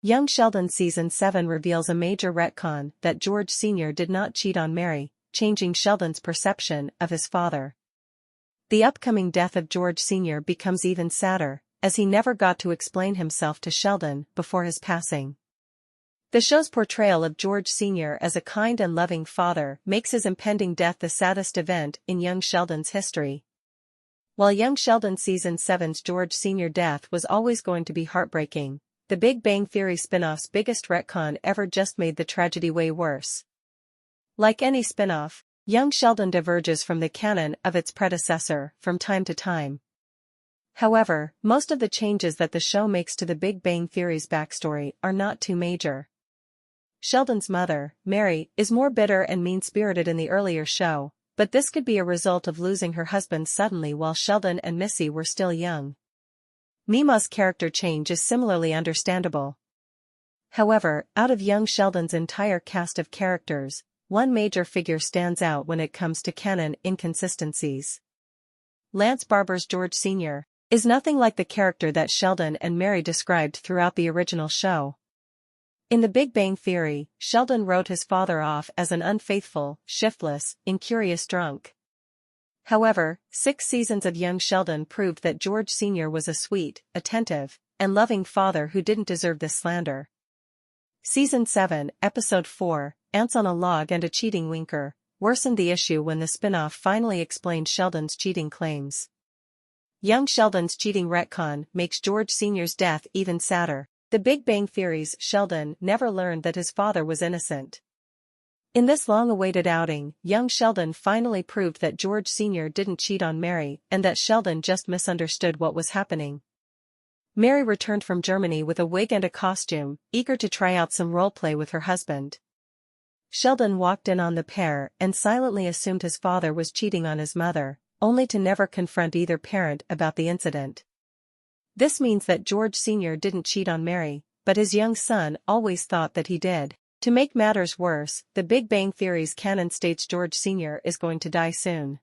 Young Sheldon Season 7 reveals a major retcon that George Sr. did not cheat on Mary, changing Sheldon's perception of his father. The upcoming death of George Sr. becomes even sadder, as he never got to explain himself to Sheldon before his passing. The show's portrayal of George Sr. as a kind and loving father makes his impending death the saddest event in young Sheldon's history. While Young Sheldon Season 7's George Sr. death was always going to be heartbreaking, the Big Bang Theory spin-off's biggest retcon ever just made the tragedy way worse. Like any spin-off, Young Sheldon diverges from the canon of its predecessor from time to time. However, most of the changes that the show makes to the Big Bang Theory's backstory are not too major. Sheldon's mother, Mary, is more bitter and mean-spirited in the earlier show, but this could be a result of losing her husband suddenly while Sheldon and Missy were still young. Mima's character change is similarly understandable. However, out of young Sheldon's entire cast of characters, one major figure stands out when it comes to canon inconsistencies. Lance Barber's George Sr. is nothing like the character that Sheldon and Mary described throughout the original show. In The Big Bang Theory, Sheldon wrote his father off as an unfaithful, shiftless, incurious drunk. However, 6 seasons of young Sheldon proved that George Sr. was a sweet, attentive, and loving father who didn't deserve this slander. Season 7, Episode 4, Ants on a Log and a Cheating Winker, worsened the issue when the spin-off finally explained Sheldon's cheating claims. Young Sheldon's cheating retcon makes George Sr.'s death even sadder. The Big Bang Theory's Sheldon never learned that his father was innocent. In this long-awaited outing, young Sheldon finally proved that George Sr. didn't cheat on Mary and that Sheldon just misunderstood what was happening. Mary returned from Germany with a wig and a costume, eager to try out some roleplay with her husband. Sheldon walked in on the pair and silently assumed his father was cheating on his mother, only to never confront either parent about the incident. This means that George Sr. didn't cheat on Mary, but his young son always thought that he did. To make matters worse, The Big Bang Theory's canon states George Sr. is going to die soon.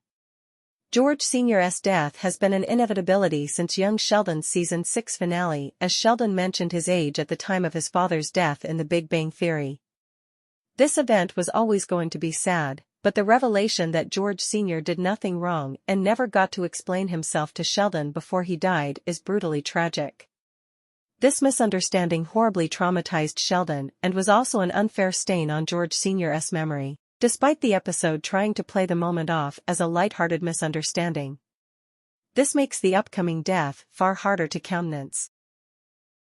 George Sr.'s death has been an inevitability since Young Sheldon's Season 6 finale, as Sheldon mentioned his age at the time of his father's death in The Big Bang Theory. This event was always going to be sad, but the revelation that George Sr. did nothing wrong and never got to explain himself to Sheldon before he died is brutally tragic. This misunderstanding horribly traumatized Sheldon and was also an unfair stain on George Sr.'s memory, despite the episode trying to play the moment off as a lighthearted misunderstanding. This makes the upcoming death far harder to countenance.